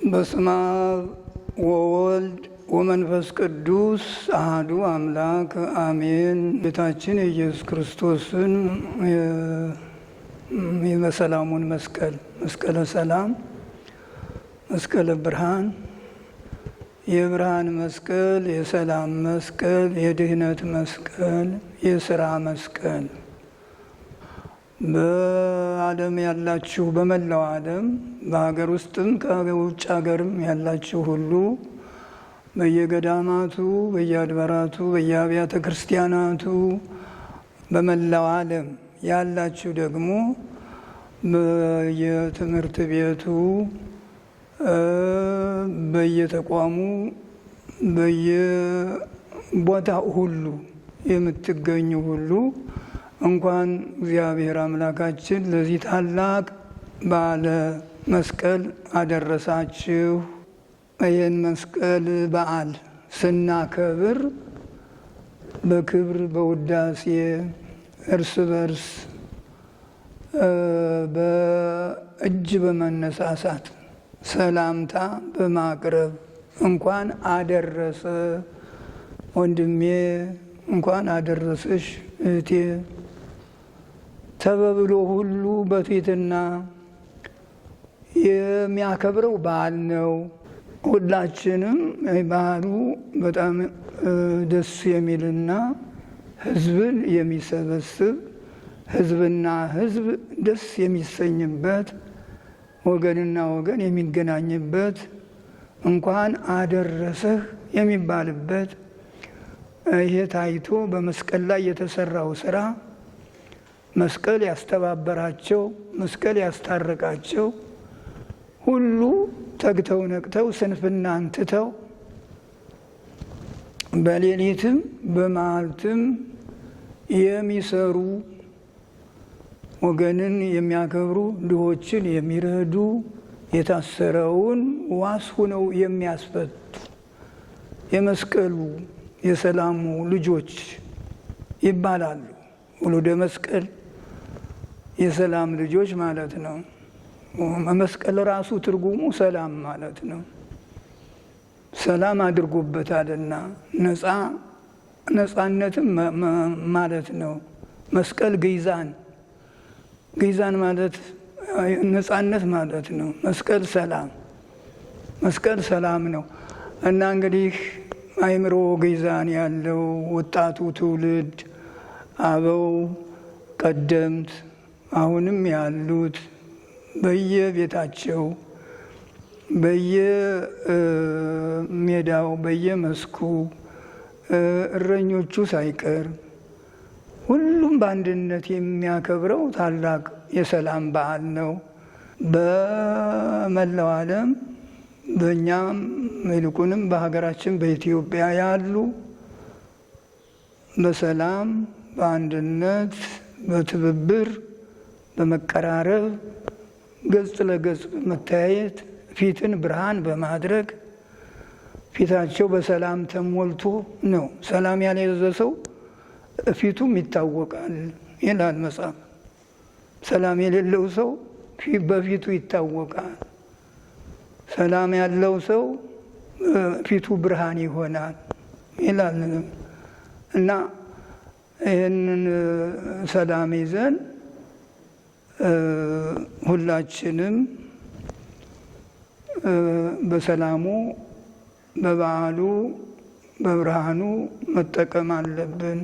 በስመ አብ ወወልድ ወመንፈስ ቅዱስ አሐዱ አምላክ አሜን። ጌታችን የኢየሱስ ክርስቶስን የሰላሙን መስቀለ ሰላም፣ መስቀለ ብርሃን፣ የብርሃን መስቀል፣ የሰላም መስቀል፣ የድህነት መስቀል፣ የሥራ መስቀል በዓለም ያላችሁ በመላው ዓለም በሀገር ውስጥም ከውጭ ሀገርም ያላችሁ ሁሉ በየገዳማቱ፣ በየአድባራቱ፣ በየአብያተ ክርስቲያናቱ በመላው ዓለም ያላችሁ ደግሞ በየትምህርት ቤቱ፣ በየተቋሙ፣ በየቦታው ሁሉ የምትገኙ ሁሉ እንኳን እግዚአብሔር አምላካችን ለዚህ ታላቅ በዓለ መስቀል አደረሳችሁ። ይህን መስቀል በዓል ስናከብር በክብር በውዳሴ እርስ በርስ በእጅ በመነሳሳት ሰላምታ በማቅረብ እንኳን አደረሰ ወንድሜ፣ እንኳን አደረሰሽ እህቴ ተበብሎ ሁሉ በፊትና የሚያከብረው በዓል ነው። ሁላችንም ባህሉ በጣም ደስ የሚልና ሕዝብን የሚሰበስብ ሕዝብና ሕዝብ ደስ የሚሰኝበት ወገንና ወገን የሚገናኝበት እንኳን አደረሰህ የሚባልበት ይሄ ታይቶ በመስቀል ላይ የተሰራው ስራ መስቀል ያስተባበራቸው፣ መስቀል ያስታረቃቸው ሁሉ ተግተው ነቅተው ስንፍናን ትተው በሌሊትም በመዓልትም የሚሰሩ ወገንን የሚያከብሩ፣ ድሆችን የሚረዱ፣ የታሰረውን ዋስ ሆነው የሚያስፈቱ የመስቀሉ የሰላሙ ልጆች ይባላሉ። ውሉደ መስቀል የሰላም ልጆች ማለት ነው። መስቀል ራሱ ትርጉሙ ሰላም ማለት ነው። ሰላም አድርጎበታልና ነፃነትም ማለት ነው። መስቀል ግይዛን ማለት ነፃነት ማለት ነው። መስቀል ሰላም ነው እና እንግዲህ አእምሮ ግይዛን ያለው ወጣቱ ትውልድ አበው ቀደምት አሁንም ያሉት በየቤታቸው በየሜዳው በየመስኩ እረኞቹ ሳይቀር ሁሉም በአንድነት የሚያከብረው ታላቅ የሰላም በዓል ነው። በመላው ዓለም በእኛም ይልቁንም በሀገራችን በኢትዮጵያ ያሉ በሰላም በአንድነት በትብብር በመቀራረብ ገጽ ለገጽ በመተያየት ፊትን ብርሃን በማድረግ ፊታቸው በሰላም ተሞልቶ ነው። ሰላም ያልያዘ ሰው ፊቱም ይታወቃል ይላል መጽሐፍ። ሰላም የሌለው ሰው በፊቱ ይታወቃል። ሰላም ያለው ሰው ፊቱ ብርሃን ይሆናል ይላል እና ይህንን ሰላም ይዘን ሁላችንም በሰላሙ በበዓሉ በብርሃኑ መጠቀም አለብን።